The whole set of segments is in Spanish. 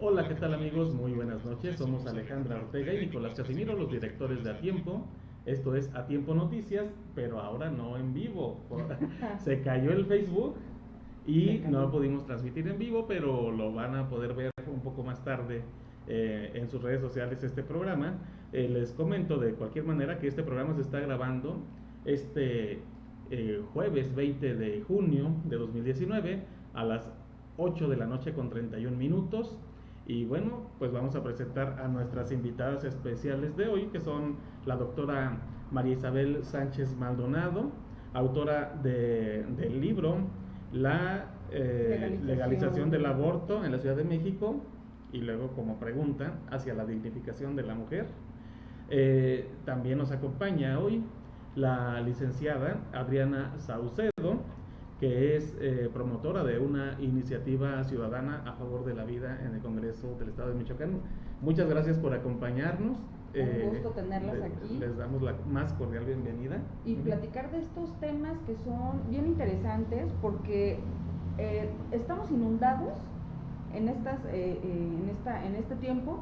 Hola, ¿qué tal amigos? Muy buenas noches. Somos Alejandra Ortega y Nicolás Casimiro, los directores de A Tiempo. Esto es A Tiempo Noticias, pero ahora no en vivo. Se cayó el Facebook y no pudimos transmitir en vivo, pero lo van a poder ver un poco más tarde en sus redes sociales este programa. Les comento de cualquier manera que este programa se está grabando este jueves 20 de junio de 2019 a las 8 de la noche con 31 minutos. Y bueno, pues vamos a presentar a nuestras invitadas especiales de hoy, que son la doctora María Isabel Sánchez Maldonado, autora del libro La legalización del aborto en la Ciudad de México, y luego como pregunta hacia la dignificación de la mujer. También nos acompaña hoy la licenciada Adriana Saucedo, que es promotora de una iniciativa ciudadana a favor de la vida en el Congreso del Estado de Michoacán. Muchas gracias por acompañarnos. Un gusto tenerlas aquí. Les damos la más cordial bienvenida. Y platicar de estos temas que son bien interesantes porque estamos inundados en este tiempo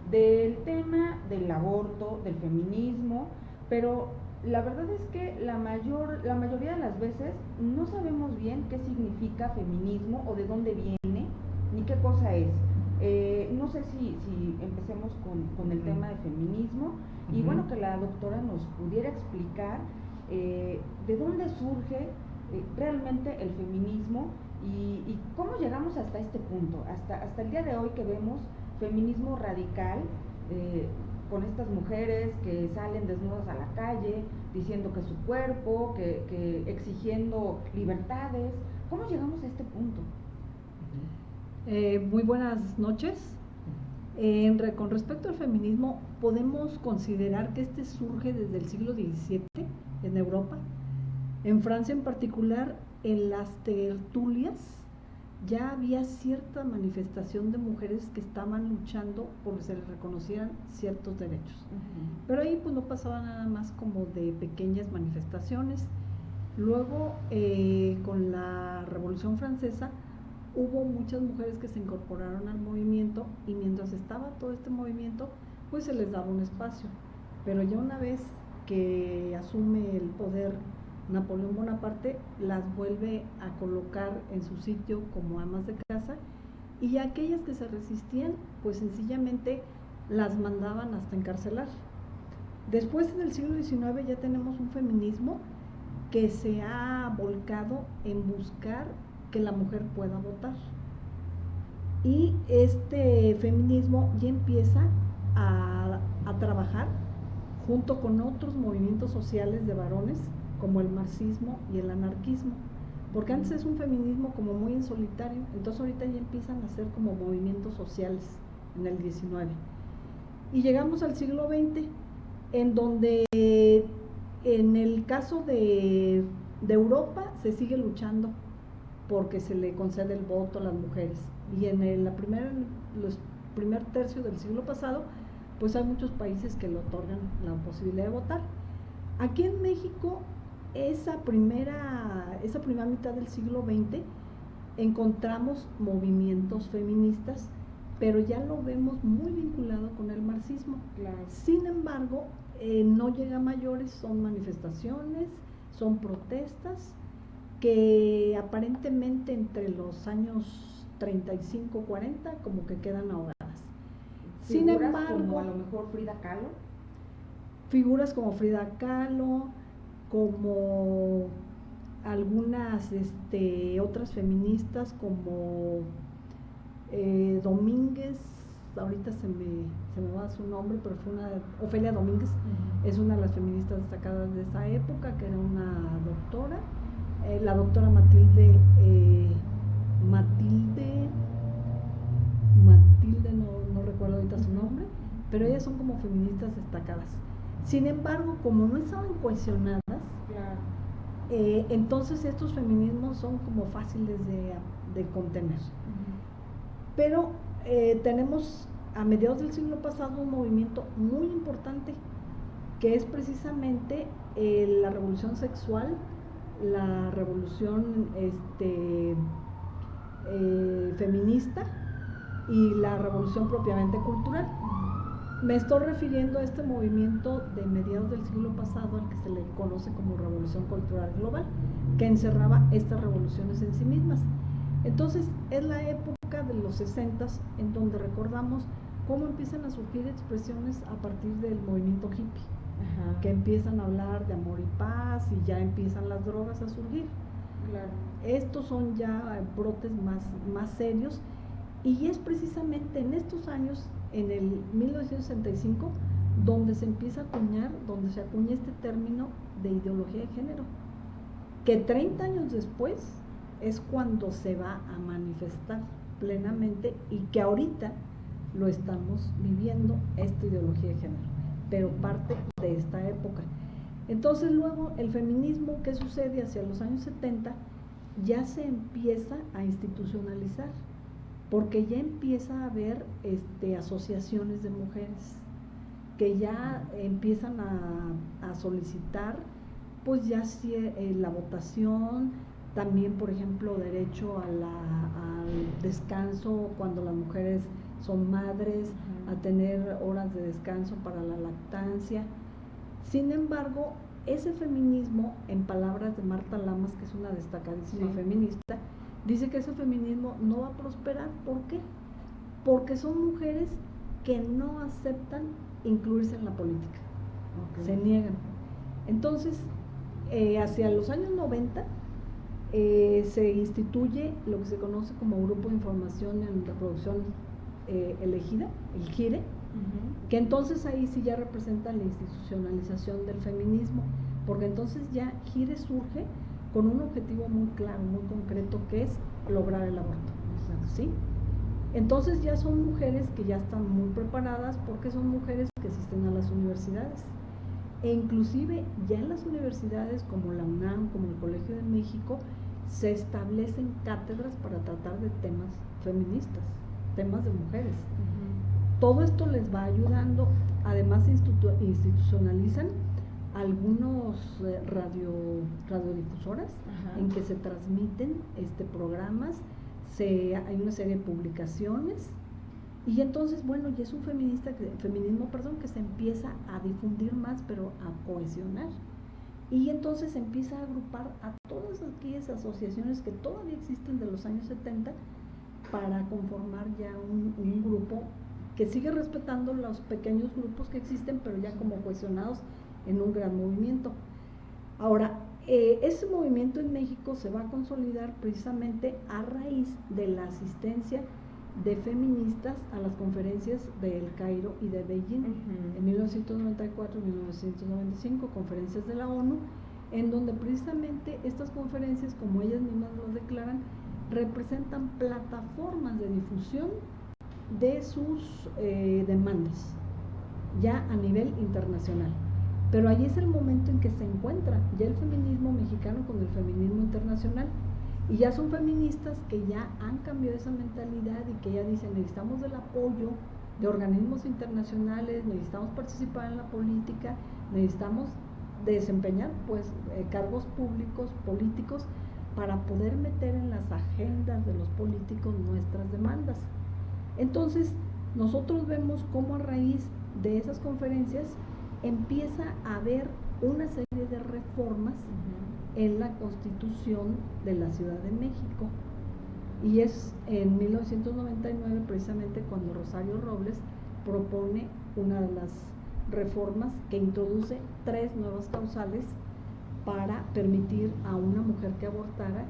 del tema del aborto, del feminismo, pero la verdad es que la mayoría de las veces no sabemos bien qué significa feminismo o de dónde viene, ni qué cosa es. No sé si empecemos con el tema de feminismo y bueno, que la doctora nos pudiera explicar de dónde surge realmente el feminismo y cómo llegamos hasta este punto, hasta el día de hoy que vemos feminismo radical, con estas mujeres que salen desnudas a la calle diciendo que su cuerpo, que exigiendo libertades. ¿Cómo llegamos a este punto? Muy buenas noches. Con respecto al feminismo, podemos considerar que este surge desde el siglo XVII en Europa. En Francia en particular, en las tertulias ya había cierta manifestación de mujeres que estaban luchando por que se les reconocieran ciertos derechos. Pero ahí pues no pasaba nada más como de pequeñas manifestaciones. Luego, con la Revolución Francesa, hubo muchas mujeres que se incorporaron al movimiento y mientras estaba todo este movimiento, pues se les daba un espacio. Pero ya una vez que asume el poder Napoleón Bonaparte, las vuelve a colocar en su sitio como amas de casa y aquellas que se resistían, pues sencillamente las mandaban hasta encarcelar. Después, en el siglo XIX, ya tenemos un feminismo que se ha volcado en buscar que la mujer pueda votar. Y este feminismo ya empieza a trabajar junto con otros movimientos sociales de varones, como el marxismo y el anarquismo, porque antes es un feminismo como muy en solitario, entonces ahorita ya empiezan a ser como movimientos sociales en el XIX. Y llegamos al siglo XX, en donde en el caso de Europa se sigue luchando porque se le concede el voto a las mujeres, y en los primer tercio del siglo pasado pues hay muchos países que le otorgan la posibilidad de votar. Aquí en México, esa primera mitad del siglo XX encontramos movimientos feministas, pero ya lo vemos muy vinculado con el marxismo. Claro. Sin embargo, no llega a mayores, son manifestaciones, son protestas que aparentemente entre los años 35-40 como que quedan ahogadas. Sin embargo, como a lo mejor Frida Kahlo. Figuras como Frida Kahlo, como algunas otras feministas como Domínguez, ahorita se me va su nombre, pero fue Ofelia Domínguez, es una de las feministas destacadas de esa época, que era una doctora. La doctora Matilde, no recuerdo ahorita su nombre, pero ellas son como feministas destacadas. Sin embargo, como no estaban cohesionadas, claro, entonces estos feminismos son como fáciles de contener. Pero tenemos a mediados del siglo pasado un movimiento muy importante, que es precisamente la revolución sexual, la revolución feminista, y la revolución propiamente cultural. Me estoy refiriendo a este movimiento de mediados del siglo pasado, al que se le conoce como Revolución Cultural Global, que encerraba estas revoluciones en sí mismas. Entonces, es la época de los 60s en donde recordamos cómo empiezan a surgir expresiones a partir del movimiento hippie, que empiezan a hablar de amor y paz y ya empiezan las drogas a surgir. Claro. Estos son ya brotes más serios, y es precisamente en estos años, en el 1965, donde se empieza a acuñar, donde se acuña este término de ideología de género, que 30 años después es cuando se va a manifestar plenamente, y que ahorita lo estamos viviendo, esta ideología de género, pero parte de esta época. Entonces luego el feminismo, ¿qué sucede? Hacia los años 70 ya se empieza a institucionalizar, porque ya empieza a haber asociaciones de mujeres que ya empiezan a solicitar pues ya la votación, también por ejemplo derecho al descanso cuando las mujeres son madres, a tener horas de descanso para la lactancia. Sin embargo, ese feminismo, en palabras de Marta Lamas, que es una destacadísima feminista, dice que ese feminismo no va a prosperar. ¿Por qué? Porque son mujeres que no aceptan incluirse en la política, se niegan. Entonces, hacia los años 90 se instituye lo que se conoce como Grupo de Información en Reproducción Elegida, el GIRE, que entonces ahí sí ya representa la institucionalización del feminismo, porque entonces ya GIRE surge con un objetivo muy claro, muy concreto, que es lograr el aborto, ¿sí? Entonces ya son mujeres que ya están muy preparadas, porque son mujeres que asisten a las universidades, e inclusive ya en las universidades como la UNAM, como el Colegio de México, se establecen cátedras para tratar de temas feministas, temas de mujeres. Todo esto les va ayudando. Además institucionalizan algunos radiodifusoras en que se transmiten programas, hay una serie de publicaciones, y entonces bueno, ya es un feminismo que se empieza a difundir más, pero a cohesionar, y entonces se empieza a agrupar a todas aquellas asociaciones que todavía existen de los años 70 para conformar ya un grupo que sigue respetando los pequeños grupos que existen, pero ya como cohesionados en un gran movimiento. Ahora, ese movimiento en México se va a consolidar precisamente a raíz de la asistencia de feministas a las conferencias de El Cairo y de Beijing, en 1994 y 1995, conferencias de la ONU, en donde precisamente estas conferencias, como ellas mismas lo declaran, representan plataformas de difusión de sus demandas, ya a nivel internacional. Pero allí es el momento en que se encuentra ya el feminismo mexicano con el feminismo internacional, y ya son feministas que ya han cambiado esa mentalidad y que ya dicen: necesitamos del apoyo de organismos internacionales, necesitamos participar en la política, necesitamos desempeñar pues cargos públicos, políticos, para poder meter en las agendas de los políticos nuestras demandas. Entonces, nosotros vemos cómo a raíz de esas conferencias empieza a haber una serie de reformas en la Constitución de la Ciudad de México, y es en 1999 precisamente cuando Rosario Robles propone una de las reformas que introduce 3 nuevas causales para permitir a una mujer que abortara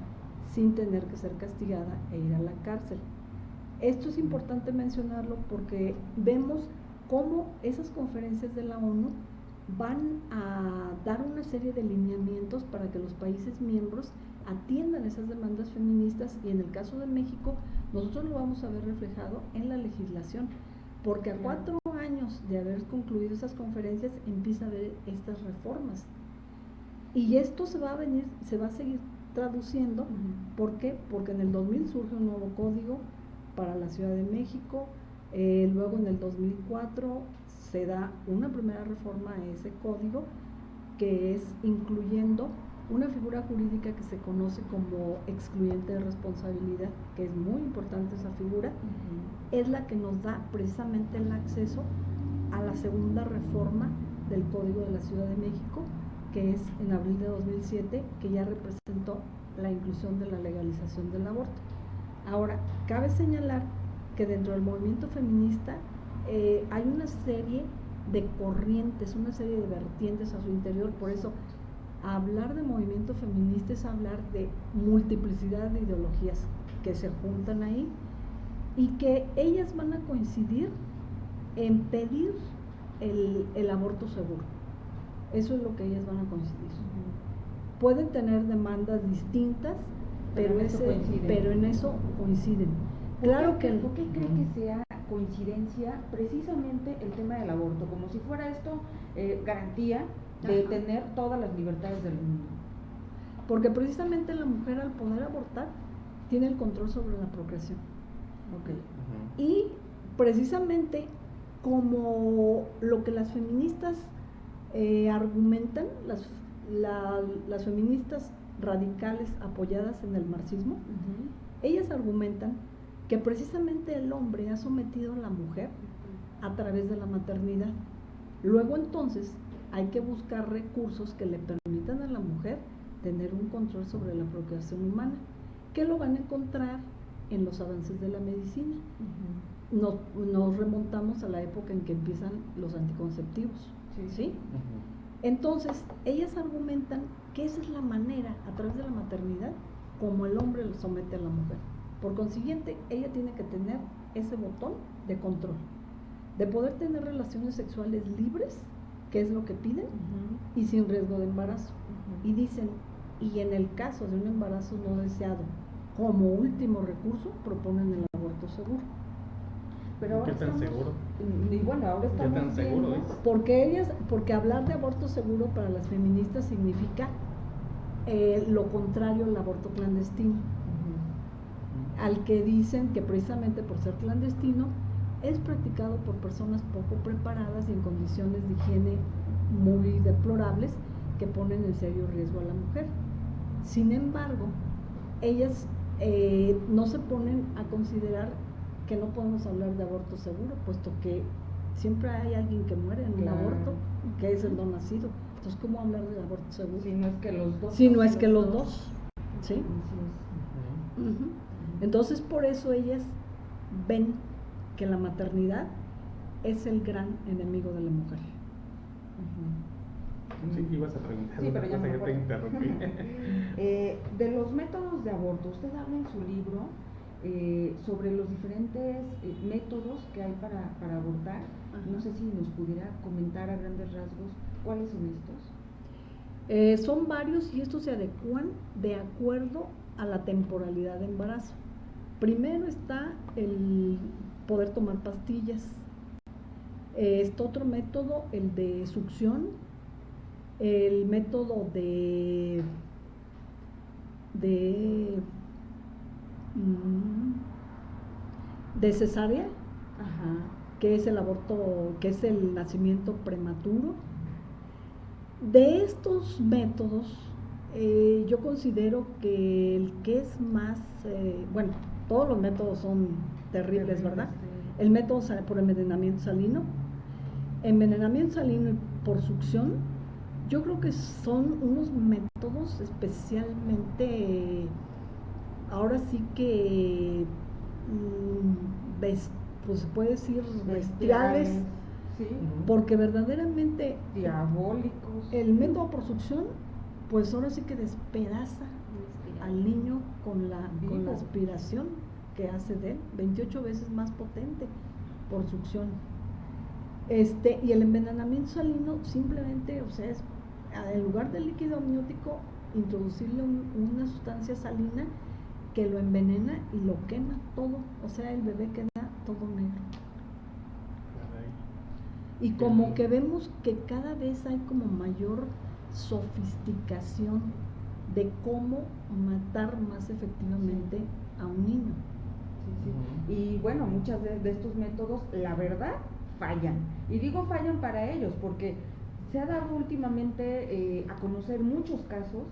sin tener que ser castigada e ir a la cárcel. Esto es importante mencionarlo porque vemos cómo esas conferencias de la ONU van a dar una serie de lineamientos para que los países miembros atiendan esas demandas feministas, y en el caso de México nosotros lo vamos a ver reflejado en la legislación, porque a 4 años de haber concluido esas conferencias empieza a haber estas reformas, y esto se va a seguir traduciendo. ¿Por qué? Porque en el 2000 surge un nuevo código para la Ciudad de México, luego en el 2004 se da una primera reforma a ese código, que es incluyendo una figura jurídica que se conoce como excluyente de responsabilidad, que es muy importante esa figura, es la que nos da precisamente el acceso a la segunda reforma del Código de la Ciudad de México, que es en abril de 2007, que ya representó la inclusión de la legalización del aborto. Ahora, cabe señalar que dentro del movimiento feminista hay una serie de corrientes, una serie de vertientes a su interior, por eso hablar de movimiento feminista es hablar de multiplicidad de ideologías que se juntan ahí y que ellas van a coincidir en pedir el aborto seguro. Eso es lo que ellas van a coincidir. Pueden tener demandas distintas, pero en eso coinciden. Claro que... ¿Por qué cree que sea coincidencia precisamente el tema del aborto? Como si fuera esto garantía de tener todas las libertades del mundo. Porque precisamente la mujer, al poder abortar, tiene el control sobre la procreación. Y precisamente como lo que las feministas argumentan, las feministas radicales apoyadas en el marxismo, ellas argumentan que precisamente el hombre ha sometido a la mujer a través de la maternidad. Luego entonces hay que buscar recursos que le permitan a la mujer tener un control sobre la procreación humana, que lo van a encontrar en los avances de la medicina. Nos remontamos a la época en que empiezan los anticonceptivos, ¿sí? Entonces, ellas argumentan que esa es la manera, a través de la maternidad, como el hombre lo somete a la mujer. Por consiguiente, ella tiene que tener ese botón de control, de poder tener relaciones sexuales libres, que es lo que piden, y sin riesgo de embarazo. Y dicen, y en el caso de un embarazo no deseado, como último recurso, proponen el aborto seguro. Pero ahora ¿Qué tan seguro? Y bueno, ahora estamos ¿Qué tan seguro es? Porque hablar de aborto seguro para las feministas significa lo contrario al aborto clandestino, al que dicen que precisamente por ser clandestino es practicado por personas poco preparadas y en condiciones de higiene muy deplorables que ponen en serio riesgo a la mujer. Sin embargo, ellas no se ponen a considerar que no podemos hablar de aborto seguro, puesto que siempre hay alguien que muere en un aborto, que es el no nacido. Entonces, ¿cómo hablar de aborto seguro? Si no es que los dos. Si no es que los dos, ¿sí? Entonces, por eso ellas ven que la maternidad es el gran enemigo de la mujer. Sí, ibas a preguntar. Sí, pero ya cosa me que te interrumpí. De los métodos de aborto, usted habla en su libro sobre los diferentes métodos que hay para abortar. No sé si nos pudiera comentar a grandes rasgos cuáles son estos. Son varios y estos se adecúan de acuerdo a la temporalidad de embarazo. Primero está el poder tomar pastillas. Este otro método, el de succión, el método de cesárea, que es el aborto, que es el nacimiento prematuro. De estos métodos, yo considero que el que es más, bueno, todos los métodos son terribles, ¿verdad? El método por envenenamiento salino y por succión, yo creo que son unos métodos especialmente, ahora sí que, pues se puede decir bestiales, ¿sí? Porque verdaderamente diabólicos. El método por succión, pues ahora sí que despedaza al niño con la aspiración que hace de él, 28 veces más potente por succión. Y el envenenamiento salino simplemente, o sea, es en lugar del líquido amniótico, introducirle una sustancia salina que lo envenena y lo quema todo, o sea, el bebé queda todo negro. Y como que vemos que cada vez hay como mayor sofisticación de cómo matar más efectivamente a un niño. Y bueno, muchas de estos métodos, la verdad, fallan. Y digo fallan para ellos porque se ha dado últimamente a conocer muchos casos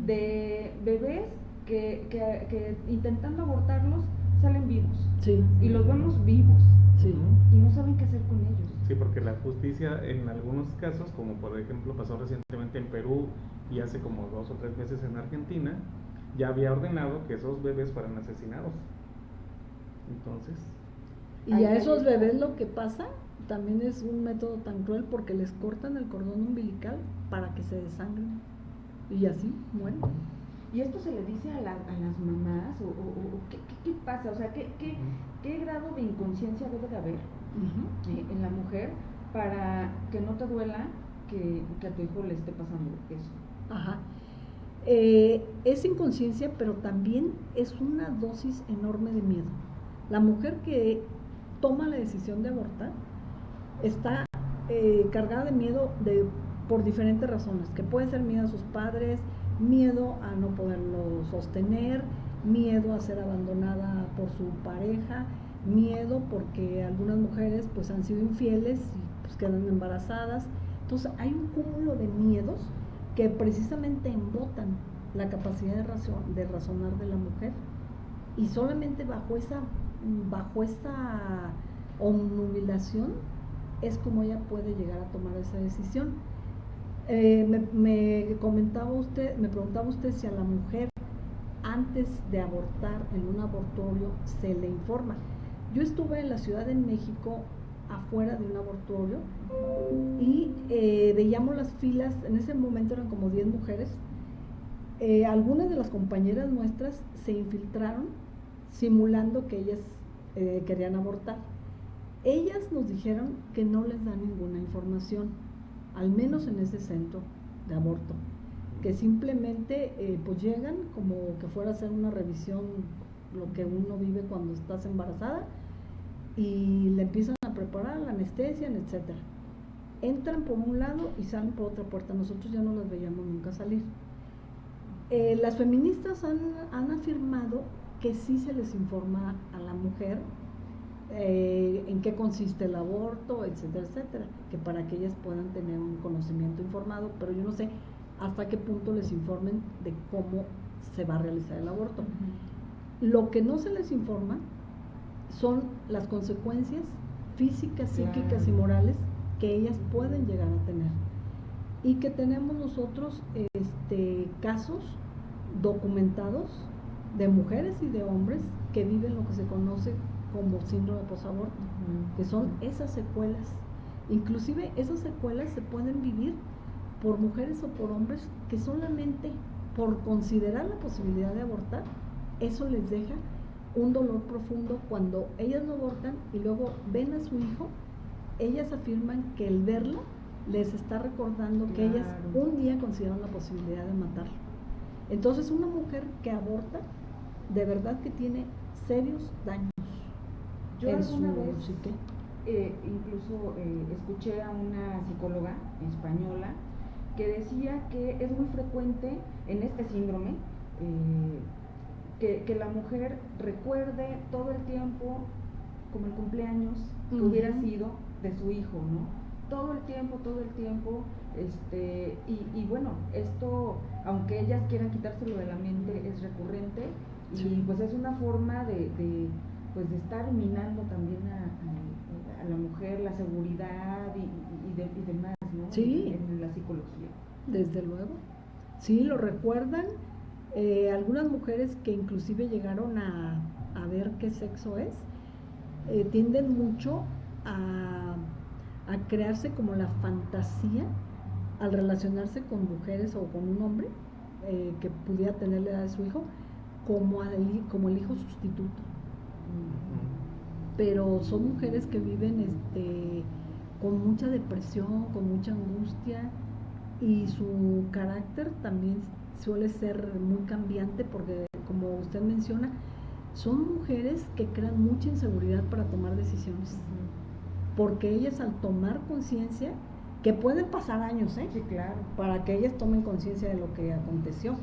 de bebés que intentando abortarlos salen vivos. Sí. Y los vemos vivos. Sí. Y no saben qué hacer con ellos. Sí, porque la justicia en algunos casos, como por ejemplo pasó recientemente en Perú y hace como 2 o 3 meses en Argentina, ya había ordenado que esos bebés fueran asesinados. Entonces, Y a esos bebés lo que pasa también es un método tan cruel porque les cortan el cordón umbilical para que se desangren y así mueren. ¿Y esto se le dice a las mamás? ¿O qué pasa? O sea, ¿qué grado de inconsciencia debe de haber en la mujer para que no te duela que a tu hijo le esté pasando eso? Ajá. Es inconsciencia, pero también es una dosis enorme de miedo. La mujer que toma la decisión de abortar está cargada de miedo por diferentes razones, que puede ser miedo a sus padres, miedo a no poderlo sostener, miedo a ser abandonada por su pareja, miedo porque algunas mujeres pues han sido infieles y pues quedan embarazadas. Entonces hay un cúmulo de miedos que precisamente embotan la capacidad de razonar de la mujer, y solamente bajo esa obnubilación es como ella puede llegar a tomar esa decisión. Me preguntaba usted si a la mujer antes de abortar en un abortorio se le informa. Yo estuve en la Ciudad de México afuera de un abortorio y veíamos las filas. En ese momento eran como 10 mujeres. Algunas de las compañeras nuestras se infiltraron simulando que ellas querían abortar. Ellas nos dijeron que no les dan ninguna información, al menos en ese centro de aborto, que simplemente pues llegan como que fuera a hacer una revisión, lo que uno vive cuando estás embarazada, y le empiezan a preparar la anestesia, etcétera. Entran por un lado y salen por otra puerta. Nosotros ya no las veíamos nunca salir. Las feministas han afirmado que sí se les informa a la mujer en qué consiste el aborto, etcétera, etcétera, que para que ellas puedan tener un conocimiento informado, pero yo no sé hasta qué punto les informen de cómo se va a realizar el aborto. Lo que no se les informa son las consecuencias físicas, psíquicas y morales que ellas pueden llegar a tener, y que tenemos nosotros casos documentados de mujeres y de hombres que viven lo que se conoce como síndrome posaborto, que son esas secuelas. Inclusive esas secuelas se pueden vivir por mujeres o por hombres que solamente por considerar la posibilidad de abortar, eso les deja un dolor profundo. Cuando ellas no abortan y luego ven a su hijo, ellas afirman que el verlo les está recordando que ellas un día consideraron la posibilidad de matarlo. Entonces una mujer que aborta de verdad que tiene serios daños. Yo alguna vez incluso escuché a una psicóloga española que decía que es muy frecuente en este síndrome que la mujer recuerde todo el tiempo como el cumpleaños que hubiera sido de su hijo, ¿no? Todo el tiempo, y bueno, esto, aunque ellas quieran quitárselo de la mente, es recurrente, y pues es una forma de estar minando también a la mujer la seguridad y demás, ¿no? Sí. En la psicología. Desde luego. Sí, lo recuerdan. Algunas mujeres que inclusive llegaron a ver qué sexo es, tienden mucho a crearse como la fantasía al relacionarse con mujeres o con un hombre que pudiera tener la edad de su hijo, como el hijo sustituto. Pero son mujeres que viven con mucha depresión, con mucha angustia, y su carácter también suele ser muy cambiante, porque como usted menciona, son mujeres que crean mucha inseguridad para tomar decisiones, porque ellas al tomar conciencia, que pueden pasar años, sí, claro, para que ellas tomen conciencia de lo que aconteció,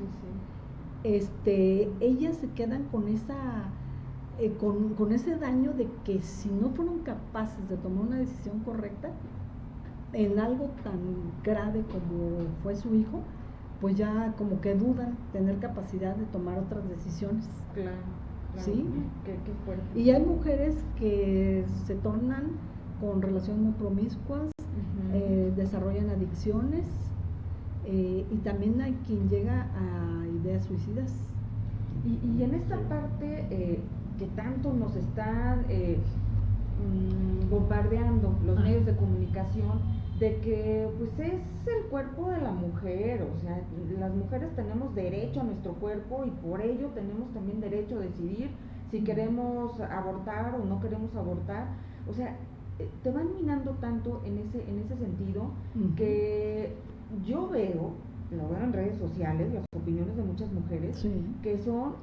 ellas se quedan con con ese daño de que si no fueron capaces de tomar una decisión correcta en algo tan grave como fue su hijo, pues ya como que dudan tener capacidad de tomar otras decisiones. Claro, claro. ¿Sí? Qué fuerte. Y hay mujeres que se tornan con relaciones muy promiscuas, desarrollan adicciones, y también hay quien llega a ideas suicidas. Y en esta parte que tanto nos están bombardeando los medios de comunicación, de que pues es el cuerpo de la mujer, o sea, las mujeres tenemos derecho a nuestro cuerpo y por ello tenemos también derecho a decidir si queremos abortar o no queremos abortar, o sea, te van minando tanto en ese sentido, que yo lo veo en redes sociales, las opiniones de muchas mujeres, sí, que son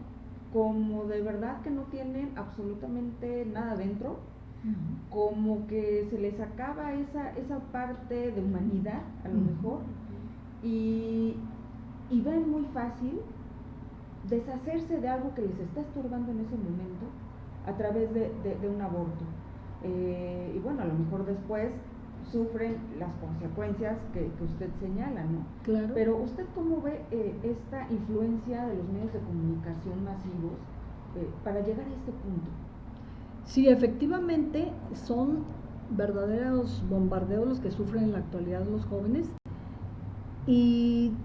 como de verdad que no tienen absolutamente nada dentro, como que se les acaba esa parte de humanidad a lo mejor, y ven muy fácil deshacerse de algo que les está estorbando en ese momento a través de un aborto, y bueno, a lo mejor después sufren las consecuencias que usted señala, ¿no? Claro. Pero ¿usted cómo ve esta influencia de los medios de comunicación masivos para llegar a este punto? Sí, efectivamente son verdaderos bombardeos los que sufren en la actualidad los jóvenes, y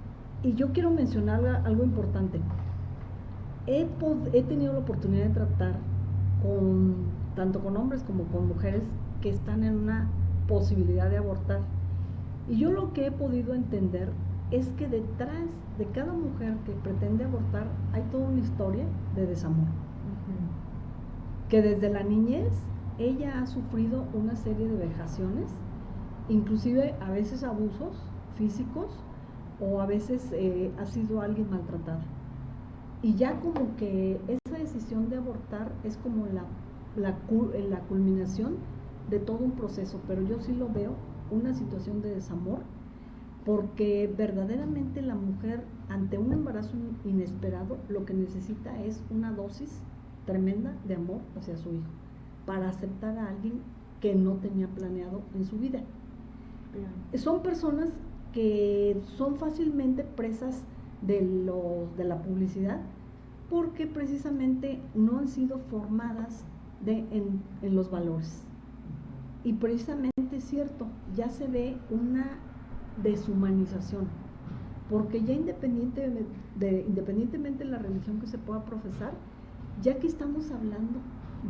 yo quiero mencionar algo importante. He tenido la oportunidad de tratar tanto con hombres como con mujeres que están en una posibilidad de abortar, y yo lo que he podido entender es que detrás de cada mujer que pretende abortar hay toda una historia de desamor, que desde la niñez ella ha sufrido una serie de vejaciones, inclusive a veces abusos físicos, o a veces ha sido alguien maltratada, y ya como que esa decisión de abortar es como la culminación de todo un proceso, pero yo sí lo veo una situación de desamor, porque verdaderamente la mujer ante un embarazo inesperado lo que necesita es una dosis tremenda de amor hacia su hijo, para aceptar a alguien que no tenía planeado en su vida. Son personas que son fácilmente presas de la publicidad, porque precisamente no han sido formadas en los valores. Y precisamente es cierto, ya se ve una deshumanización, porque ya independientemente de la religión que se pueda profesar, ya que estamos hablando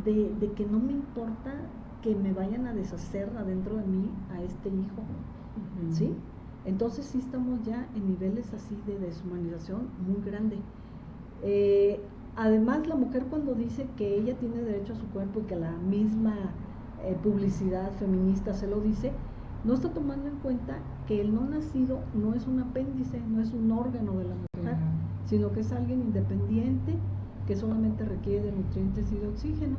de que no me importa que me vayan a deshacer adentro de mí a este hijo, ¿sí? Entonces sí estamos ya en niveles así de deshumanización muy grande. Además, la mujer cuando dice que ella tiene derecho a su cuerpo y que la misma publicidad feminista se lo dice, no está tomando en cuenta que el no nacido no es un apéndice, no es un órgano de la mujer, sino que es alguien independiente que solamente requiere de nutrientes y de oxígeno.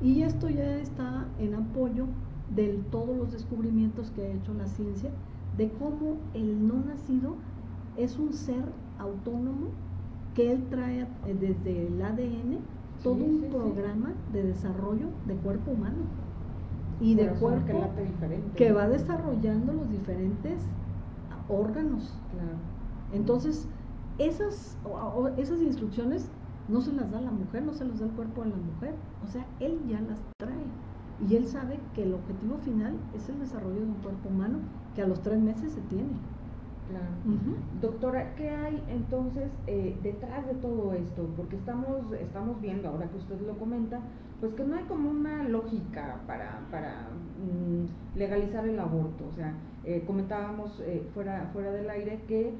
Y esto ya está en apoyo de todos los descubrimientos que ha hecho la ciencia, de cómo el no nacido es un ser autónomo, que él trae desde el ADN todo un programa de desarrollo de cuerpo humano y de cuerpo que va desarrollando los diferentes órganos. Entonces esas instrucciones no se las da la mujer, no se las da el cuerpo de la mujer, o sea, él ya las trae, y él sabe que el objetivo final es el desarrollo de un cuerpo humano que a los 3 meses se tiene. Doctora, ¿qué hay entonces detrás de todo esto? Porque estamos viendo, ahora que usted lo comenta, pues que no hay como una lógica para legalizar el aborto. O sea, comentábamos fuera del aire que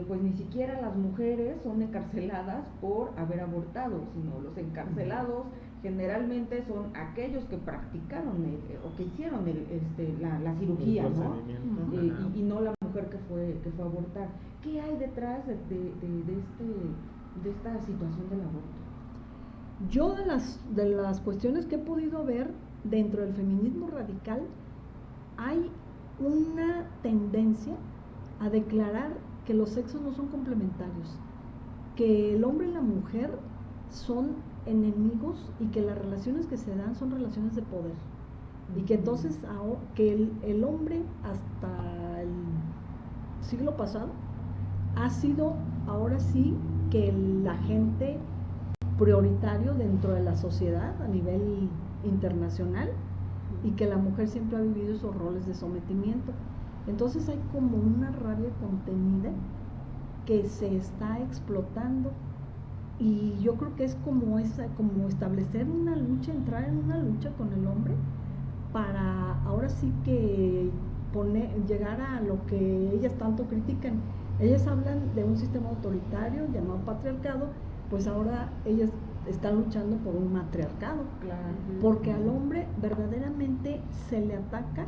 pues ni siquiera las mujeres son encarceladas por haber abortado, sino los encarcelados generalmente son aquellos que practicaron o que hicieron la cirugía, ¿no? Y no la mujer que fue a abortar. ¿Qué hay detrás de esta situación del aborto? Yo de las cuestiones que he podido ver dentro del feminismo radical, hay una tendencia a declarar que los sexos no son complementarios, que el hombre y la mujer son enemigos, y que las relaciones que se dan son relaciones de poder, y que entonces que el hombre hasta el siglo pasado ha sido ahora sí que el agente prioritario dentro de la sociedad a nivel internacional, y que la mujer siempre ha vivido esos roles de sometimiento. Entonces hay como una rabia contenida que se está explotando, y yo creo que es como establecer una lucha, entrar en una lucha con el hombre para ahora sí que llegar a lo que ellas tanto critican. Ellas hablan de un sistema autoritario llamado patriarcado, pues ahora ellas están luchando por un matriarcado, Claro. porque al hombre verdaderamente se le ataca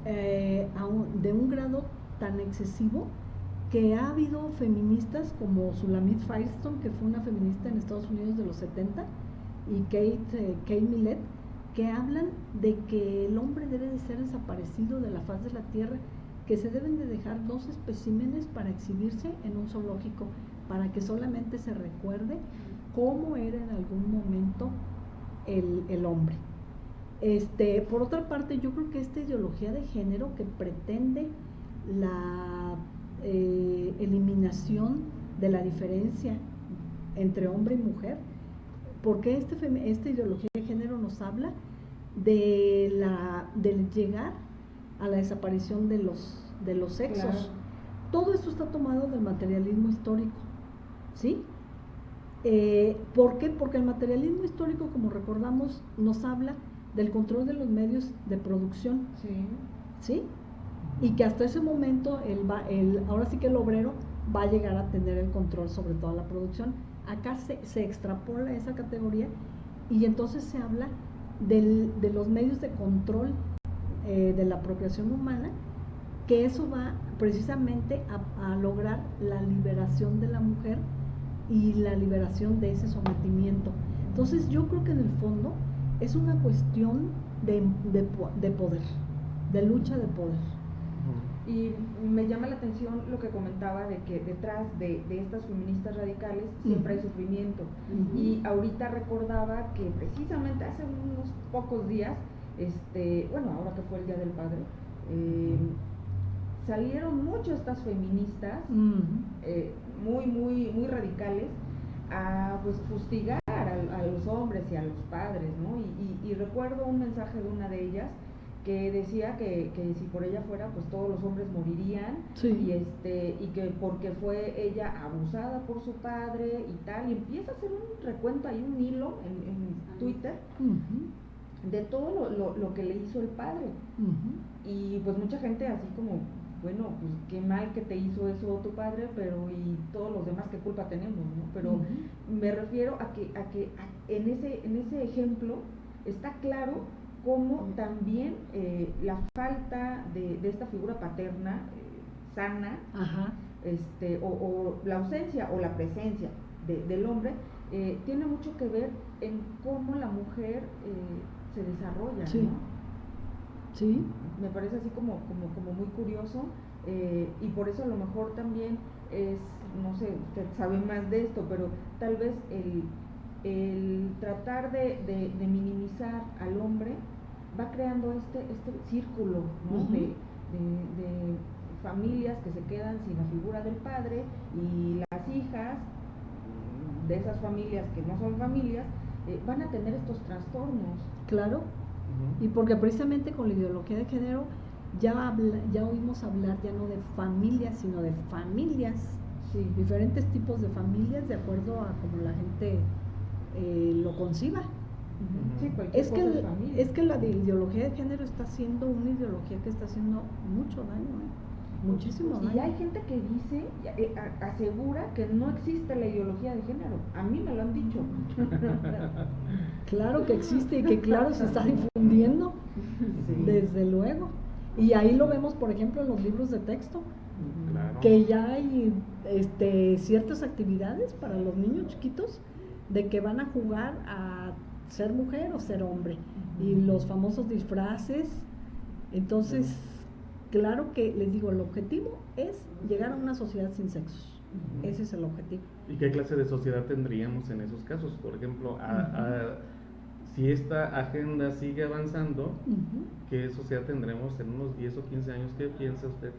de un grado tan excesivo que ha habido feministas como Sulamit Firestone, que fue una feminista en Estados Unidos de los 70, y Kate Millett, que hablan de que el hombre debe de ser desaparecido de la faz de la tierra, que se deben de dejar 2 especímenes para exhibirse en un zoológico, para que solamente se recuerde cómo era en algún momento el hombre. Por otra parte, yo creo que esta ideología de género que pretende la eliminación de la diferencia entre hombre y mujer, porque esta ideología de género nos habla del llegar a la desaparición de los sexos. Claro. Todo esto está tomado del materialismo histórico, ¿sí? ¿Por qué? Porque el materialismo histórico, como recordamos, nos habla del control de los medios de producción, ¿sí? Y que hasta ese momento ahora sí que el obrero va a llegar a tener el control sobre toda la producción. Acá se extrapola esa categoría, y entonces se habla de los medios de control de la procreación humana, que eso va precisamente a lograr la liberación de la mujer y la liberación de ese sometimiento. Entonces yo creo que en el fondo es una cuestión de poder, de lucha de poder. Y me llama la atención lo que comentaba de que detrás de estas feministas radicales siempre hay sufrimiento. Y ahorita recordaba que precisamente hace unos pocos días, ahora que fue el Día del Padre, salieron mucho estas feministas muy radicales a pues fustigar a los hombres y a los padres, ¿no? Y recuerdo un mensaje de una de ellas que decía que si por ella fuera, pues todos los hombres morirían, sí. y que porque fue ella abusada por su padre y tal, y empieza a hacer un recuento, hay un hilo en Twitter de todo lo que le hizo el padre. Y pues mucha gente así como, bueno, pues qué mal que te hizo eso tu padre, pero y todos los demás qué culpa tenemos, ¿no? Pero me refiero a que en ese ejemplo está claro cómo también la falta de esta figura paterna sana, o la ausencia o la presencia del hombre tiene mucho que ver en cómo la mujer se desarrolla, sí. ¿no? Sí. Me parece así como muy curioso, y por eso a lo mejor también es, no sé, usted sabe más de esto, pero tal vez el tratar de minimizar al hombre va creando este círculo, ¿no? de familias que se quedan sin la figura del padre, y las hijas de esas familias que no son familias van a tener estos trastornos. Claro. Y porque precisamente con la ideología de género ya oímos hablar ya no de familias, sino de familias, diferentes tipos de familias de acuerdo a como la gente lo conciba. Sí, es que la ideología de género está siendo una ideología que está haciendo mucho daño, muchísimo daño. Y hay gente que dice, asegura que no existe la ideología de género. A mí me lo han dicho. Claro que existe, y que claro se está difundiendo, desde luego. Y ahí lo vemos, por ejemplo, en los libros de texto, que ya hay ciertas actividades para los niños chiquitos de que van a jugar a ser mujer o ser hombre, y los famosos disfraces. Entonces, claro que les digo, el objetivo es llegar a una sociedad sin sexos. Ese es el objetivo. ¿Y qué clase de sociedad tendríamos en esos casos? Por ejemplo, si esta agenda sigue avanzando, ¿qué sociedad tendremos en unos 10 o 15 años? ¿Qué piensa usted?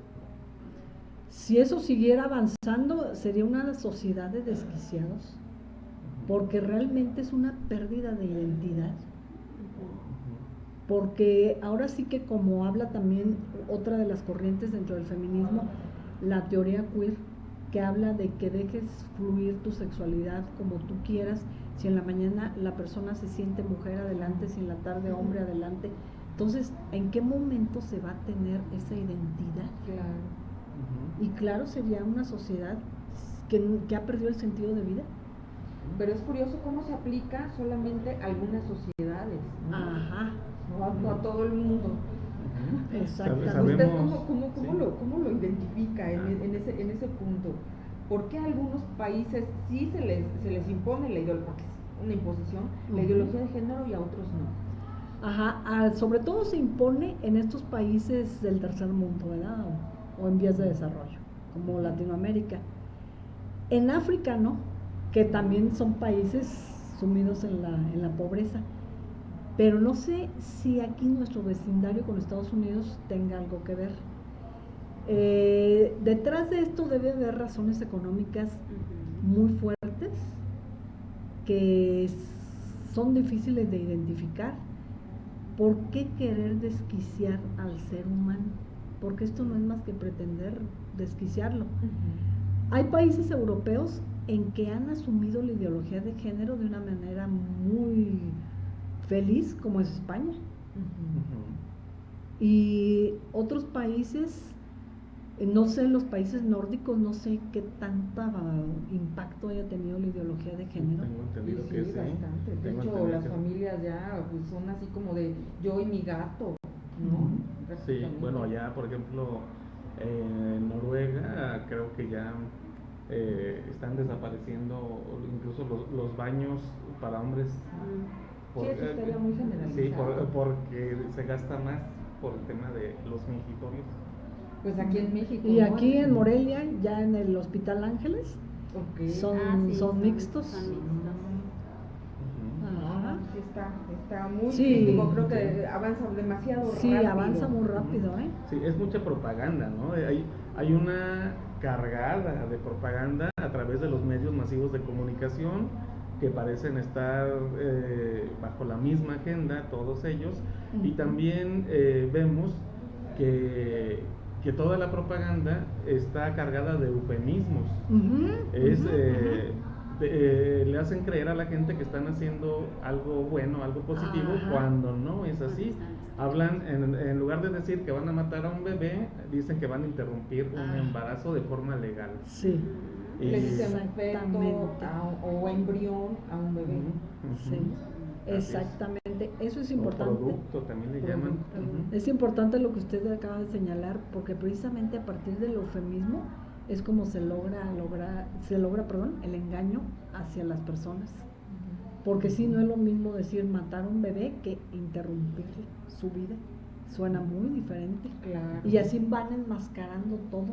Si eso siguiera avanzando, sería una sociedad de desquiciados, porque realmente es una pérdida de identidad. Porque ahora sí que, como habla también otra de las corrientes dentro del feminismo, la teoría queer, que habla de que dejes fluir tu sexualidad como tú quieras. Si en la mañana la persona se siente mujer, adelante; si en la tarde hombre, adelante. Entonces, ¿en qué momento se va a tener esa identidad? Claro. Y claro, sería una sociedad que ha perdido el sentido de vida. Pero es curioso cómo se aplica solamente a algunas sociedades, ¿no? Ajá. No a todo el mundo. Exactamente. ¿Usted Sabemos, cómo lo identifica en ese punto? ¿Por qué a algunos países sí se les impone la ideología, porque es una imposición, la ideología de género, y a otros no? Ajá, sobre todo se impone en estos países del tercer mundo, ¿verdad? O en vías de desarrollo, como Latinoamérica. En África no, que también son países sumidos en la pobreza. Pero no sé si aquí nuestro vecindario con Estados Unidos tenga algo que ver. Detrás de esto debe haber razones económicas muy fuertes que son difíciles de identificar. ¿Por qué querer desquiciar al ser humano? Porque esto no es más que pretender desquiciarlo. Hay países europeos en que han asumido la ideología de género de una manera muy feliz, como es España. Y otros países, no sé, los países nórdicos, no sé qué tanto impacto haya tenido la ideología de género. Tengo entendido que sí. Bastante. De hecho, las familias ya pues, son así como de yo y mi gato, ¿no? Sí, bueno, allá, por ejemplo, en Noruega, creo que ya están desapareciendo incluso los baños para hombres. Sí, eso estaría muy generalizado. Sí, porque se gasta más por el tema de los mingitorios. Pues aquí en México. Y aquí en Morelia, ya en el Hospital Ángeles, okay. son mixtos. Ajá. Sí, está muy sí, crítico, creo que avanza demasiado rápido. Sí, avanza muy rápido, ¿eh? Sí, es mucha propaganda, ¿no? Hay una cargada de propaganda a través de los medios masivos de comunicación que parecen estar bajo la misma agenda, todos ellos, y también vemos que toda la propaganda está cargada de eufemismos. Le hacen creer a la gente que están haciendo algo bueno, algo positivo, cuando no es así. Hablan, en lugar de decir que van a matar a un bebé, dicen que van a interrumpir un embarazo de forma legal. Sí. Le dicen feto o embrión a un bebé. Sí. Exactamente, eso es importante. O producto también le llaman. Es importante lo que usted acaba de señalar, porque precisamente a partir del eufemismo es como se logra el engaño hacia las personas. Porque sí, no es lo mismo decir matar a un bebé que interrumpir su vida. Suena muy diferente. Claro. Y así van enmascarando todo,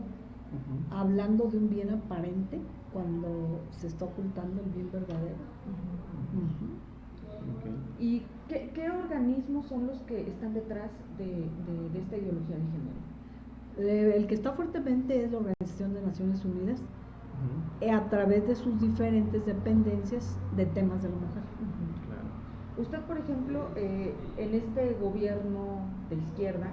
hablando de un bien aparente cuando se está ocultando el bien verdadero. ¿Y qué organismos son los que están detrás de esta ideología de género? El que está fuertemente es la Organización de Naciones Unidas, a través de sus diferentes dependencias de temas de la mujer. Claro. Usted, por ejemplo, en este gobierno de izquierda,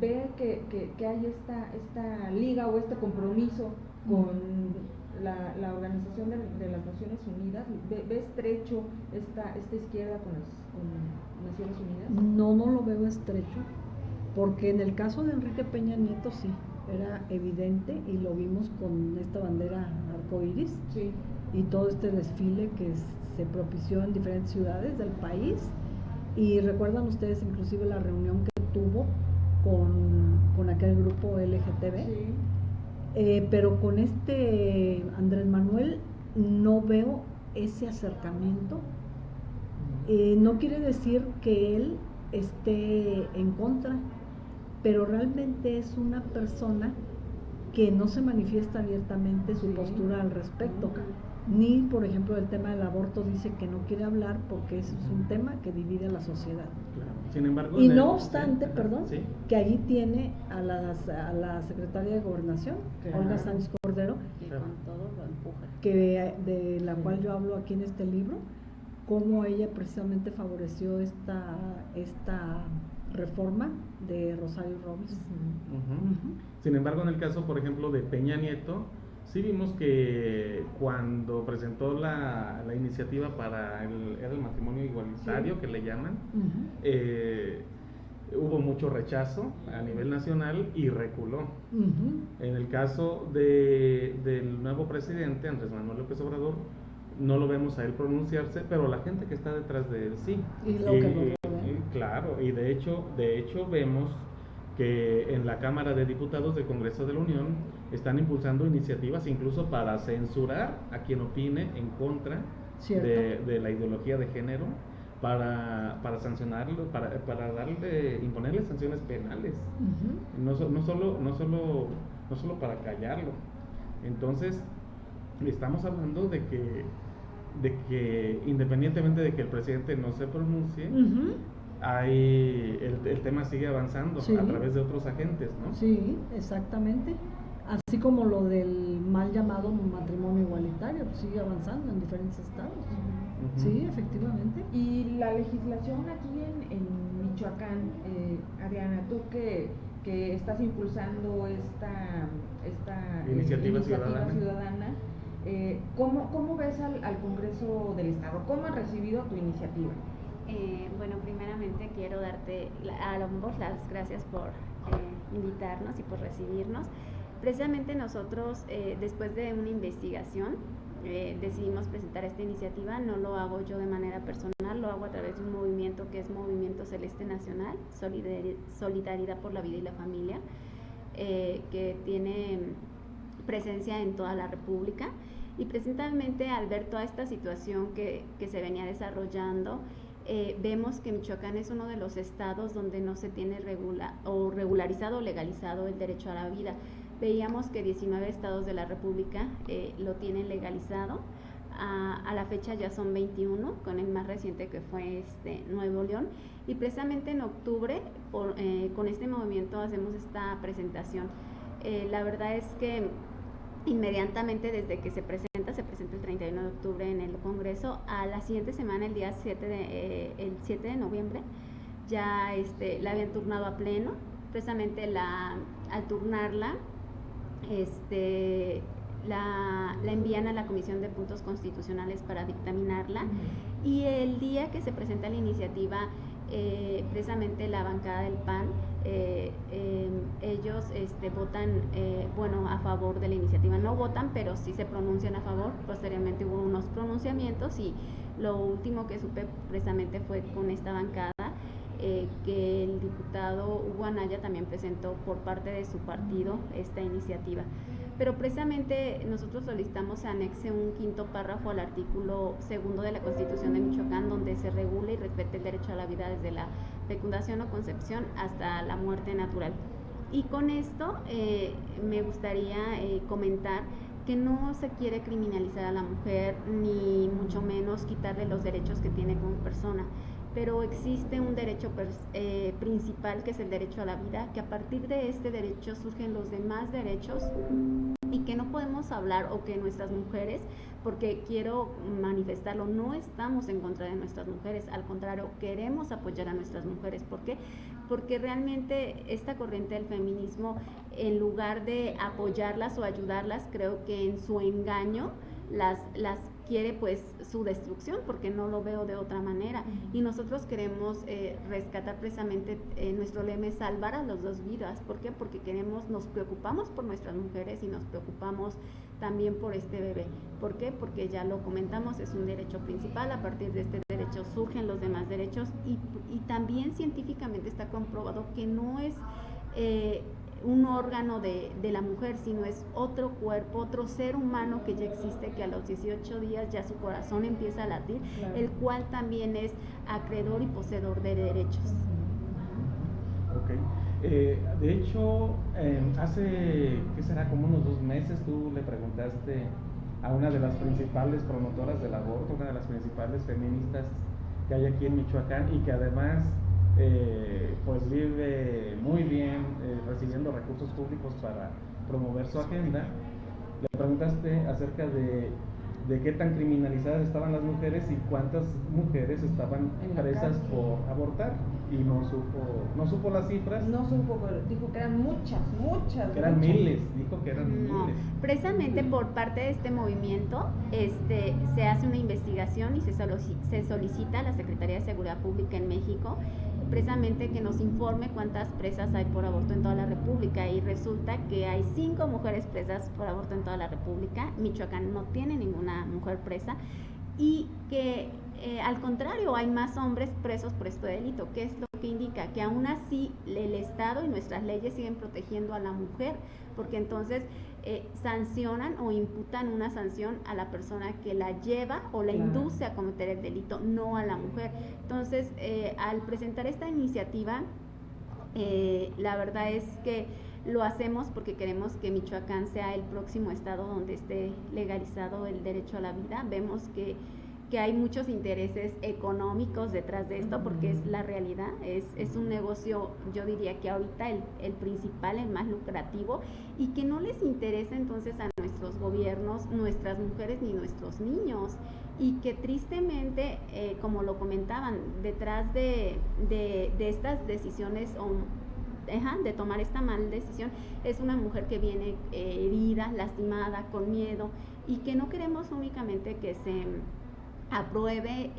ve que hay esta liga o este compromiso con la Organización de las Naciones Unidas. ¿Ve estrecho esta izquierda con Naciones Unidas? No lo veo estrecho, porque en el caso de Enrique Peña Nieto sí, era evidente, y lo vimos con esta bandera arcoíris, sí, y todo este desfile que se propició en diferentes ciudades del país. Y recuerdan ustedes inclusive la reunión que tuvo con aquel grupo LGTB. Sí. Pero con Andrés Manuel no veo ese acercamiento. No quiere decir que él esté en contra, pero realmente es una persona que no se manifiesta abiertamente su postura al respecto. ni, por ejemplo, el tema del aborto dice que no quiere hablar porque eso es un tema que divide a la sociedad. Claro. Sin embargo, Y no obstante, sí, perdón, sí. que ahí tiene a la secretaria de Gobernación, Claro. Olga Sánchez Cordero, Y Claro. con todo lo empuja. que de la cual yo hablo aquí en este libro, cómo ella precisamente favoreció esta reforma de Rosario Robles. Ujú. Ujú. Sin embargo, en el caso, por ejemplo, de Peña Nieto, sí vimos que cuando presentó la iniciativa para era el matrimonio igualitario, Sí. que le llaman, Ujú. hubo mucho rechazo a nivel nacional y reculó. Ujú. En el caso del nuevo presidente, Andrés Manuel López Obrador, no lo vemos a él pronunciarse, pero la gente que está detrás de él sí. Y lo que lo rodea. Claro, y de hecho vemos que en la Cámara de Diputados del Congreso de la Unión están impulsando iniciativas incluso para censurar a quien opine en contra Cierto. de la ideología de género, para sancionarlo, para imponerle sanciones penales. Ujú. No solo para callarlo. Entonces, estamos hablando de que independientemente de que el presidente no se pronuncie, Ujú. el tema sigue avanzando Sí. a través de otros agentes, ¿no? Sí, exactamente. Así como lo del mal llamado matrimonio igualitario, pues sigue avanzando en diferentes estados. Ujú. Sí, efectivamente. Y la legislación aquí en Michoacán, Adriana, tú que estás impulsando esta Iniciativa ciudadana, ciudadana. ¿Cómo ves al Congreso del Estado? ¿Cómo han recibido tu iniciativa? Bueno, primeramente quiero darte a ambos las gracias por invitarnos y por recibirnos. Precisamente nosotros, después de una investigación, decidimos presentar esta iniciativa. No lo hago yo de manera personal, lo hago a través de un movimiento que es Movimiento Celeste Nacional, Solidaridad por la Vida y la Familia, que tiene presencia en toda la República. Y precisamente al ver toda esta situación que se venía desarrollando, vemos que Michoacán es uno de los estados donde no se tiene regularizado o legalizado el derecho a la vida. Veíamos que 19 estados de la República lo tienen legalizado. A la fecha ya son 21, con el más reciente que fue Nuevo León. Y precisamente en octubre, con este movimiento hacemos esta presentación. La verdad es que inmediatamente desde que se presenta el 31 de octubre en el Congreso, a la siguiente semana, el 7 de noviembre, ya la habían turnado a pleno. Precisamente al turnarla, la envían a la Comisión de Puntos Constitucionales para dictaminarla, y el día que se presenta la iniciativa, precisamente la bancada del PAN, ellos votan a favor de la iniciativa. No votan, pero sí se pronuncian a favor. Posteriormente hubo unos pronunciamientos, y lo último que supe precisamente fue con esta bancada, que el diputado Hugo Anaya también presentó por parte de su partido esta iniciativa. Pero precisamente nosotros solicitamos se anexe un quinto párrafo al artículo 2 de la Constitución de Michoacán, donde se regule y respete el derecho a la vida desde la fecundación o concepción hasta la muerte natural. Y con esto me gustaría comentar que no se quiere criminalizar a la mujer, ni mucho menos quitarle los derechos que tiene como persona, pero existe un derecho principal, que es el derecho a la vida, que a partir de este derecho surgen los demás derechos, y que no podemos hablar, o que nuestras mujeres, porque quiero manifestarlo, no estamos en contra de nuestras mujeres, al contrario, queremos apoyar a nuestras mujeres. ¿Por qué? Porque realmente esta corriente del feminismo, en lugar de apoyarlas o ayudarlas, creo que en su engaño las quiere pues su destrucción, porque no lo veo de otra manera. Y nosotros queremos rescatar precisamente, nuestro lema es salvar a las dos vidas. ¿Por qué? Porque nos preocupamos por nuestras mujeres y nos preocupamos también por este bebé. ¿Por qué? Porque ya lo comentamos, es un derecho principal. A partir de este derecho surgen los demás derechos, y también científicamente está comprobado que no es un órgano de la mujer, sino es otro cuerpo, otro ser humano que ya existe, que a los 18 días ya su corazón empieza a latir, claro, el cual también es acreedor y poseedor de derechos. Ok. De hecho, hace, ¿qué será? Como unos 2 meses, tú le preguntaste a una de las principales promotoras del aborto, una de las principales feministas que hay aquí en Michoacán y que además pues vive muy bien recibiendo recursos públicos para promover su agenda. Le preguntaste acerca de qué tan criminalizadas estaban las mujeres y cuántas mujeres estaban presas por abortar, y no supo las cifras. No supo, pero dijo que eran muchas. Que eran miles, dijo que eran No, miles. precisamente por parte de este movimiento se hace una investigación y se solicita a la Secretaría de Seguridad Pública en México precisamente que nos informe cuántas presas hay por aborto en toda la República, y resulta que hay 5 mujeres presas por aborto en toda la República. Michoacán no tiene ninguna mujer presa, y que al contrario hay más hombres presos por este delito, que es lo que indica que aún así el Estado y nuestras leyes siguen protegiendo a la mujer, porque entonces sancionan o imputan una sanción a la persona que la lleva o la induce a cometer el delito, no a la mujer. Entonces, al presentar esta iniciativa, la verdad es que lo hacemos porque queremos que Michoacán sea el próximo estado donde esté legalizado el derecho a la vida. Vemos que hay muchos intereses económicos detrás de esto, porque es la realidad, es un negocio, yo diría que ahorita el principal, el más lucrativo, y que no les interesa entonces a nuestros gobiernos, nuestras mujeres ni nuestros niños, y que tristemente, como lo comentaban, detrás de estas decisiones de tomar esta mal decisión, es una mujer que viene herida, lastimada, con miedo, y que no queremos únicamente que se apruebe,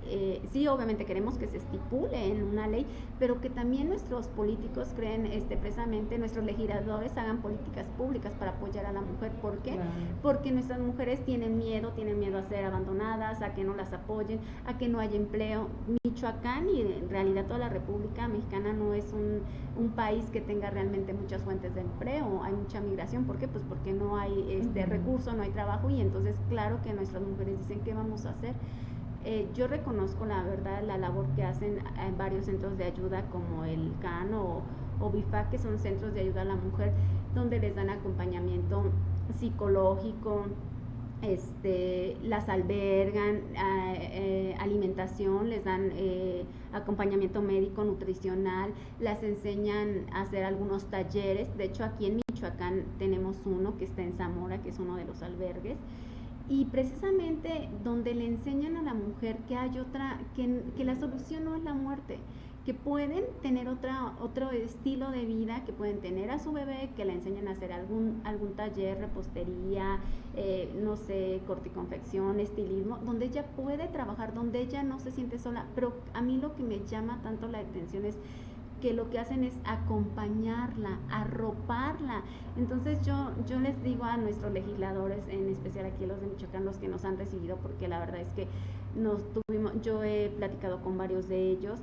sí, obviamente queremos que se estipule en una ley, pero que también nuestros políticos creen, precisamente nuestros legisladores hagan políticas públicas para apoyar a la mujer. ¿Por qué? Claro. Porque nuestras mujeres tienen miedo a ser abandonadas, a que no las apoyen, a que no haya empleo. Michoacán y en realidad toda la República Mexicana no es un país que tenga realmente muchas fuentes de empleo, hay mucha migración. ¿Por qué? Pues porque no hay recurso, no hay trabajo, y entonces claro que nuestras mujeres dicen, ¿qué vamos a hacer? Yo reconozco la verdad la labor que hacen en varios centros de ayuda como el CAN o BIFAC, que son centros de ayuda a la mujer, donde les dan acompañamiento psicológico, las albergan, alimentación, les dan acompañamiento médico, nutricional, las enseñan a hacer algunos talleres. De hecho, aquí en Michoacán tenemos uno que está en Zamora, que es uno de los albergues, y precisamente donde le enseñan a la mujer que hay que la solución no es la muerte, que pueden tener otro estilo de vida, que pueden tener a su bebé, que le enseñan a hacer algún taller, repostería, no sé, corticonfección, estilismo, donde ella puede trabajar, donde ella no se siente sola. Pero a mí lo que me llama tanto la atención es que lo que hacen es acompañarla, arroparla. Entonces yo les digo a nuestros legisladores, en especial aquí los de Michoacán, los que nos han recibido, porque la verdad es que yo he platicado con varios de ellos,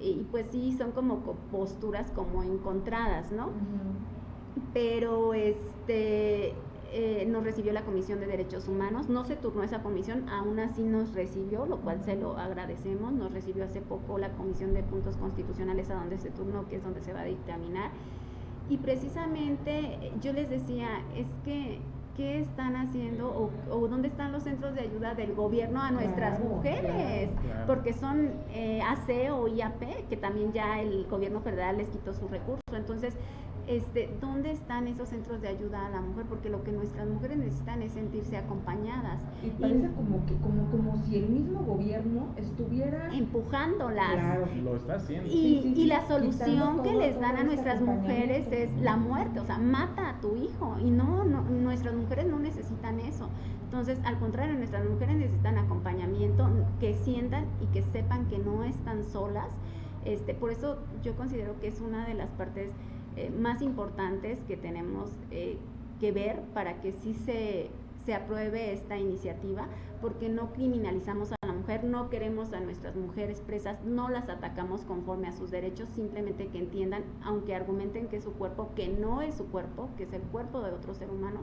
y pues sí, son como posturas como encontradas, ¿no? Uh-huh. Pero nos recibió la Comisión de Derechos Humanos, no se turnó esa comisión, aún así nos recibió, lo cual se lo agradecemos. Nos recibió hace poco la Comisión de Puntos Constitucionales, a donde se turnó, que es donde se va a dictaminar, y precisamente yo les decía, es que ¿qué están haciendo o dónde están los centros de ayuda del gobierno a nuestras mujeres? Claro. Porque son AC o IAP, que también ya el gobierno federal les quitó su recurso. Entonces, ¿dónde están esos centros de ayuda a la mujer? Porque lo que nuestras mujeres necesitan es sentirse acompañadas. Y parece como si el mismo gobierno estuviera empujándolas. Claro, lo está haciendo. Y la solución que les dan a nuestras mujeres es la muerte, o sea, mata a tu hijo. Y no, nuestras mujeres no necesitan eso. Entonces, al contrario, nuestras mujeres necesitan acompañamiento, que sientan y que sepan que no están solas. Por eso yo considero que es una de las partes más importantes que tenemos que ver para que sí se apruebe esta iniciativa, porque no criminalizamos a la mujer, no queremos a nuestras mujeres presas, no las atacamos conforme a sus derechos, simplemente que entiendan, aunque argumenten que es su cuerpo, que no es su cuerpo, que es el cuerpo de otro ser humano,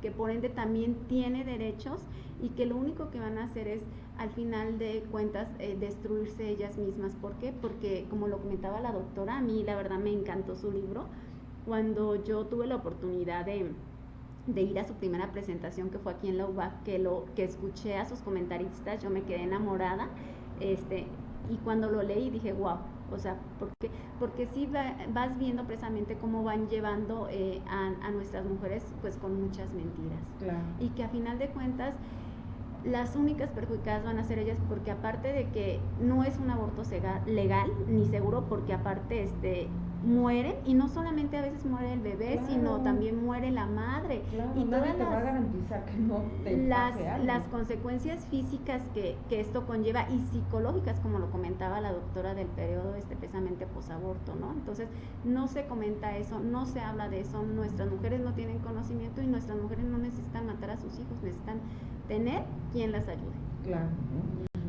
que por ende también tiene derechos, y que lo único que van a hacer es, al final de cuentas, destruirse ellas mismas. ¿Por qué? Porque, como lo comentaba la doctora, a mí la verdad me encantó su libro. Cuando yo tuve la oportunidad de ir a su primera presentación, que fue aquí en la UBAC, que escuché a sus comentaristas, yo me quedé enamorada, y cuando lo leí dije, wow, o sea, porque sí vas viendo precisamente cómo van llevando a nuestras mujeres pues con muchas mentiras. Claro. Y que a final de cuentas las únicas perjudicadas van a ser ellas, porque aparte de que no es un aborto legal ni seguro, porque aparte mueren, y no solamente a veces muere el bebé, claro, sino también muere la madre. Claro, y nadie todas te va a garantizar que no te pase algo. las consecuencias físicas que esto conlleva y psicológicas, como lo comentaba la doctora del periodo precisamente posaborto, ¿no? Entonces no se comenta eso, no se habla de eso, nuestras mujeres no tienen conocimiento y nuestras mujeres no necesitan matar a sus hijos, necesitan tener quien las ayude. Claro.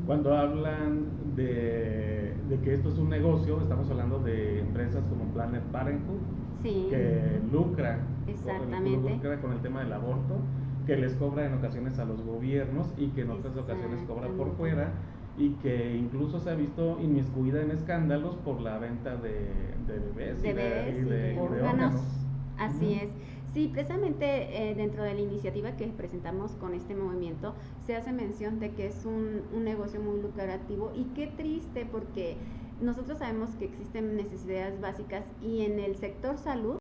Cuando hablan de que esto es un negocio, estamos hablando de empresas como Planned Parenthood, sí, que lucra con el tema del aborto, que les cobra en ocasiones a los gobiernos y que en otras ocasiones cobra por fuera, y que incluso se ha visto inmiscuida en escándalos por la venta de bebés y de órganos. Así es. Sí, precisamente dentro de la iniciativa que presentamos con este movimiento se hace mención de que es un negocio muy lucrativo, y qué triste, porque nosotros sabemos que existen necesidades básicas y en el sector salud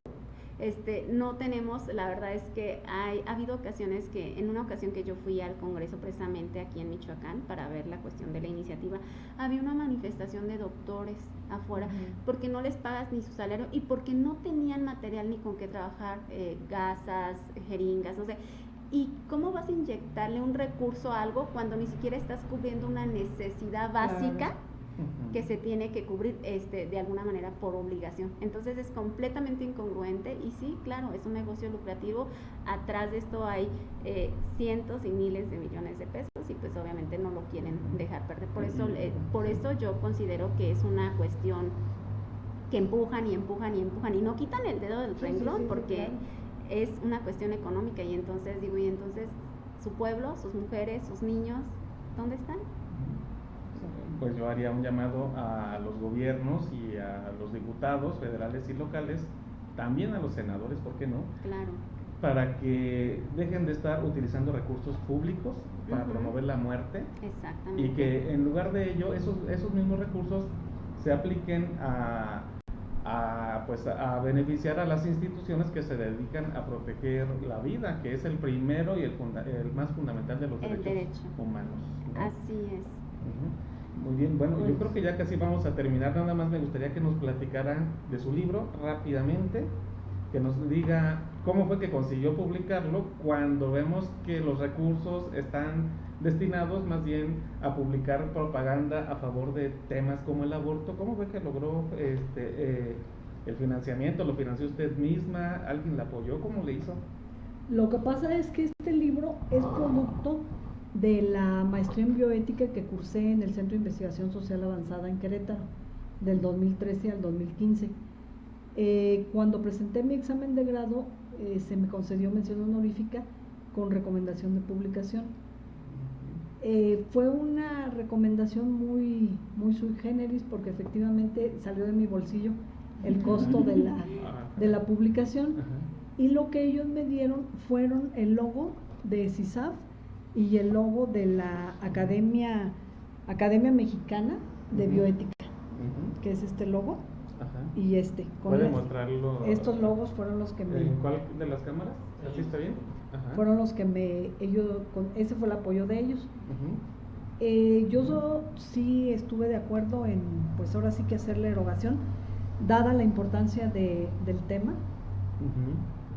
no tenemos. La verdad es que ha habido ocasiones que, en una ocasión que yo fui al Congreso precisamente aquí en Michoacán para ver la cuestión de la iniciativa, había una manifestación de doctores afuera, porque no les pagas ni su salario y porque no tenían material ni con qué trabajar, gasas, jeringas, no sé. ¿Y cómo vas a inyectarle un recurso a algo cuando ni siquiera estás cubriendo una necesidad básica? Claro. Que se tiene que cubrir de alguna manera por obligación. Entonces es completamente incongruente, y sí, claro, es un negocio lucrativo. Atrás de esto hay cientos y miles de millones de pesos, y pues obviamente no lo quieren dejar perder. Por eso yo considero que es una cuestión que empujan y no quitan el dedo del renglón, porque claro, es una cuestión económica. Y entonces digo, su pueblo, sus mujeres, sus niños, ¿dónde están? Pues yo haría un llamado a los gobiernos y a los diputados federales y locales, también a los senadores, ¿por qué no? Claro. Para que dejen de estar utilizando recursos públicos para promover la muerte. Exactamente. Y que en lugar de ello, esos mismos recursos se apliquen a beneficiar a las instituciones que se dedican a proteger la vida, que es el primero y el más fundamental de los derechos humanos, ¿no? Así es. Muy bien, bueno, yo creo que ya casi vamos a terminar. Nada más me gustaría que nos platicaran de su libro rápidamente, que nos diga cómo fue que consiguió publicarlo, cuando vemos que los recursos están destinados más bien a publicar propaganda a favor de temas como el aborto. ¿Cómo fue que logró el financiamiento? ¿Lo financió usted misma? ¿Alguien la apoyó? ¿Cómo le hizo? Lo que pasa es que este libro es producto de la maestría en bioética que cursé en el Centro de Investigación Social Avanzada en Querétaro, del 2013 al 2015. Cuando presenté mi examen de grado, se me concedió mención honorífica con recomendación de publicación. Fue una recomendación muy sui generis, porque efectivamente salió de mi bolsillo el costo de la publicación. Y lo que ellos me dieron fueron el logo de CISAF y el logo de la Academia Mexicana de Bioética, que es este logo. Y ¿puede mostrarlo? Estos logos fueron los que me... ¿En cuál de las cámaras? ¿Así está bien? Fueron los que ese fue el apoyo de ellos. Yo sí estuve de acuerdo en, pues ahora sí que hacer la erogación, dada la importancia del tema.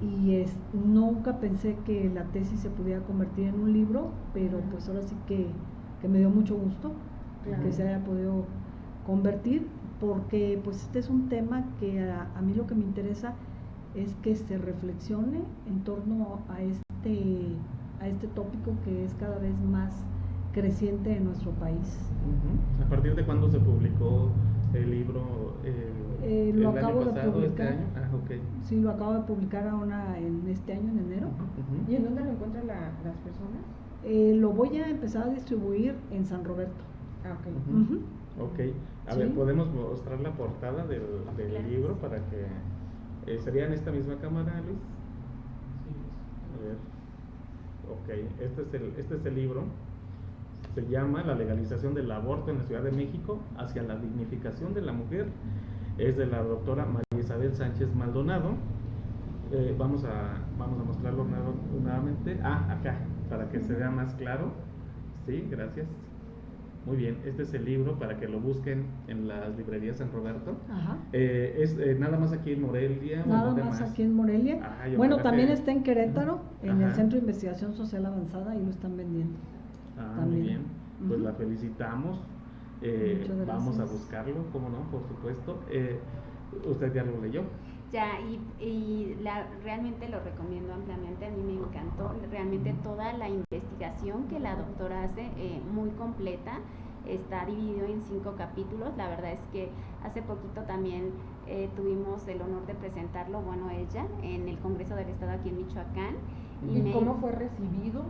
Y nunca pensé que la tesis se pudiera convertir en un libro, pero pues ahora sí que me dio mucho gusto que se haya podido convertir, porque pues este es un tema que a mí lo que me interesa es que se reflexione en torno a este tópico que es cada vez más creciente en nuestro país. ¿A partir de cuándo se publicó el libro? Lo acabo de publicar. ¿Este año? Okay. Sí, lo acabo de publicar ahora en este año, en enero. ¿Y en dónde lo encuentran las personas? Lo voy a empezar a distribuir en San Roberto. Ok. A ver, ¿podemos mostrar la portada del libro para que... ¿sería en esta misma cámara, Luis? ver. Ok, este es el libro. Se llama La legalización del aborto en la Ciudad de México hacia la dignificación de la mujer. Es de la doctora María Isabel Sánchez Maldonado. Vamos a mostrarlo nuevamente. Acá, para que se vea más claro. Sí, gracias. Muy bien, este es el libro para que lo busquen en las librerías San Roberto. Ajá. Es nada más aquí en Morelia. Nada más aquí en Morelia. Bueno, también está en Querétaro, en el Centro de Investigación Social Avanzada, y lo están vendiendo. Muy bien, pues la felicitamos. Vamos a buscarlo, ¿cómo no? Por supuesto. ¿Usted ya lo leyó? Ya, realmente lo recomiendo ampliamente. A mí me encantó realmente toda la investigación que la doctora hace, muy completa. Está dividido en 5 capítulos. La verdad es que hace poquito también tuvimos el honor de presentarlo, bueno, ella, en el Congreso del Estado aquí en Michoacán. ¿Y cómo fue recibido?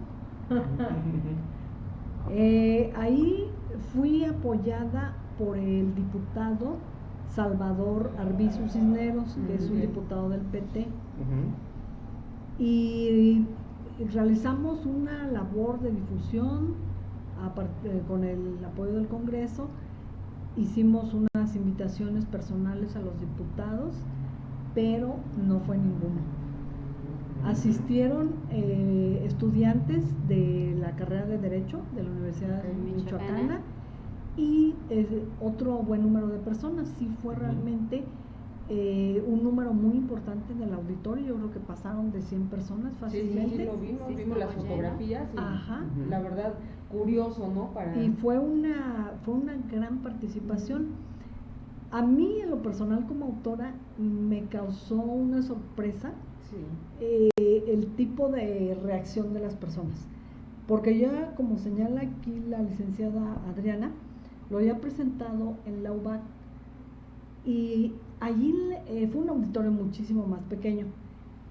Ahí fui apoyada por el diputado Salvador Arbizu Cisneros, que es un diputado del PT. Y realizamos una labor de difusión con el apoyo del Congreso. Hicimos unas invitaciones personales a los diputados, pero no fue ninguno. Asistieron estudiantes de la carrera de Derecho de la Universidad Michoacana y otro buen número de personas. Sí fue realmente un número muy importante en el auditorio. Yo creo que pasaron de 100 personas fácilmente. Sí, lo vimos las fotografías. Y la verdad, curioso, ¿no? Y fue una gran participación. A mí, en lo personal, como autora, me causó una sorpresa el tipo de reacción de las personas, porque ya, como señala aquí la licenciada Adriana, lo había presentado en la UBAC, y allí fue un auditorio muchísimo más pequeño.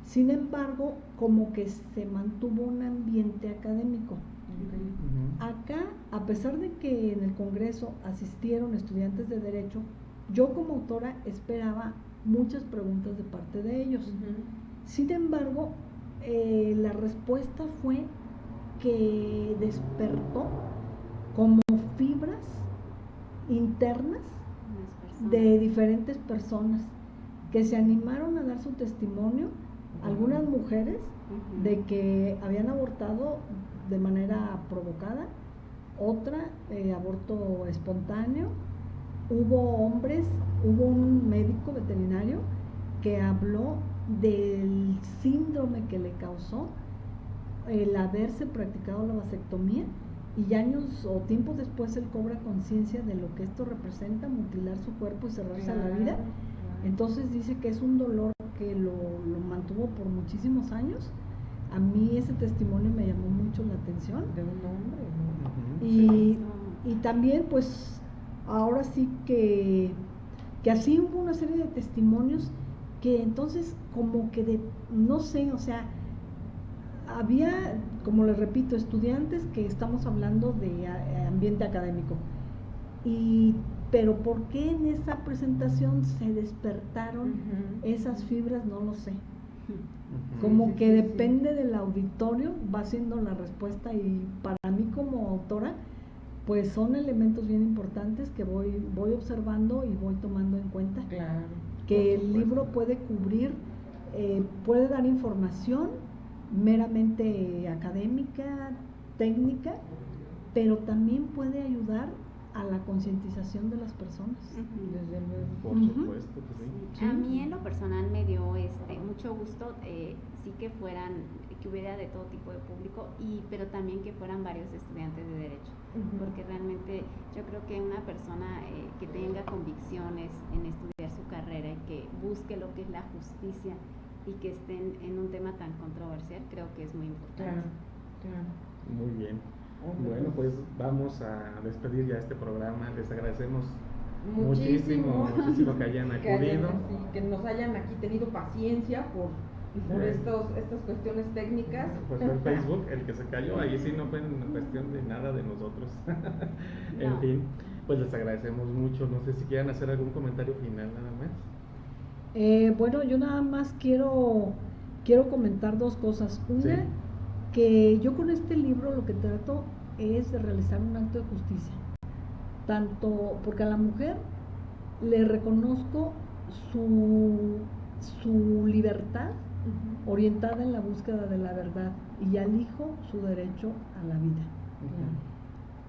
Sin embargo, como que se mantuvo un ambiente académico. Acá, a pesar de que en el Congreso asistieron estudiantes de Derecho, yo como autora esperaba muchas preguntas de parte de ellos. Sin embargo, la respuesta fue que despertó como fibras internas de diferentes personas que se animaron a dar su testimonio. Algunas mujeres de que habían abortado de manera provocada, otra aborto espontáneo. Hubo hombres, hubo un médico veterinario que habló del síndrome que le causó el haberse practicado la vasectomía, y años o tiempo después él cobra conciencia de lo que esto representa, mutilar su cuerpo y cerrarse a la vida. Entonces dice que es un dolor que lo mantuvo por muchísimos años. A mí ese testimonio me llamó mucho la atención. De un hombre, ¿no? Y también, pues, ahora sí que así hubo una serie de testimonios que entonces como que no sé, o sea, había, como les repito, estudiantes que estamos hablando de ambiente académico, pero ¿por qué en esa presentación se despertaron esas fibras? No lo sé. Como que depende del auditorio, va siendo la respuesta, y para mí como autora, pues son elementos bien importantes que voy observando y voy tomando en cuenta. Claro, que el libro puede cubrir, puede dar información meramente académica, técnica, pero también puede ayudar a la concientización de las personas. Desde luego. Por supuesto que sí. A mí en lo personal me dio mucho gusto, sí que hubiera de todo tipo de público, pero también que fueran varios estudiantes de Derecho, porque realmente yo creo que una persona que tenga convicciones en estudiar su carrera y que busque lo que es la justicia y que estén en un tema tan controversial, creo que es muy importante. Claro. Muy bien. Bueno, pues vamos a despedir ya este programa. Les agradecemos muchísimo que hayan acudido. Que nos hayan aquí tenido paciencia por estas cuestiones técnicas. Pues fue el Facebook el que se cayó, ahí sí no fue en cuestión de nada de nosotros. En fin, pues les agradecemos mucho. No sé si quieran hacer algún comentario final nada más. Bueno, yo nada más quiero quiero comentar dos cosas. Una, Sí. que yo con este libro lo que trato es de realizar un acto de justicia, tanto porque a la mujer le reconozco su libertad orientada en la búsqueda de la verdad, y al hijo su derecho a la vida.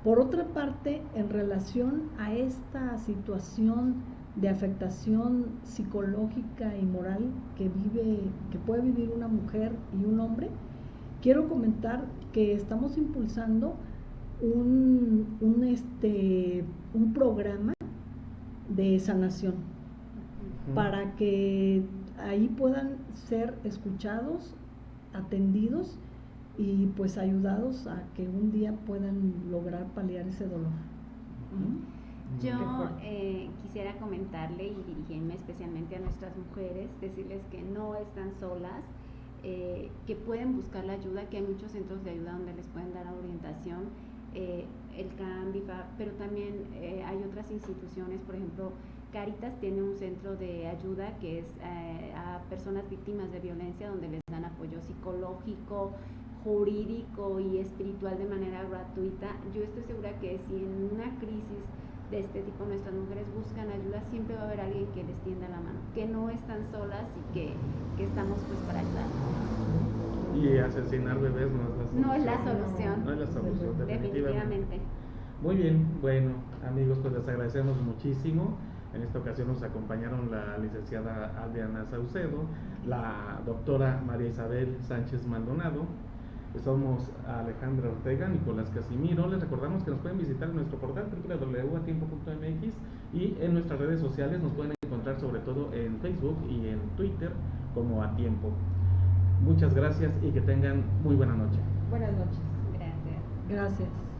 Por otra parte, en relación a esta situación de afectación psicológica y moral que puede vivir una mujer y un hombre, quiero comentar que estamos impulsando un programa de sanación para que ahí puedan ser escuchados, atendidos y pues ayudados a que un día puedan lograr paliar ese dolor. Yo quisiera comentarle y dirigirme especialmente a nuestras mujeres, decirles que no están solas, que pueden buscar la ayuda, que hay muchos centros de ayuda donde les pueden dar orientación, el CAM, BIFA, pero también hay otras instituciones, por ejemplo, Cáritas tiene un centro de ayuda que es a personas víctimas de violencia, donde les dan apoyo psicológico, jurídico y espiritual de manera gratuita. Yo estoy segura que si en una crisis de este tipo nuestras mujeres buscan ayuda, siempre va a haber alguien que les tienda la mano, que no están solas y que estamos pues para ayudar. Y asesinar bebés no es la solución. No es la solución. No es la solución, Definitivamente. Muy bien, bueno, amigos, pues les agradecemos muchísimo. En esta ocasión nos acompañaron la licenciada Adriana Saucedo, la doctora María Isabel Sánchez Maldonado. Somos Alejandra Ortega, Nicolás Casimiro. Les recordamos que nos pueden visitar en nuestro portal www.atiempo.mx y en nuestras redes sociales nos pueden encontrar sobre todo en Facebook y en Twitter como A Tiempo. Muchas gracias y que tengan muy buena noche. Buenas noches. Gracias. Gracias.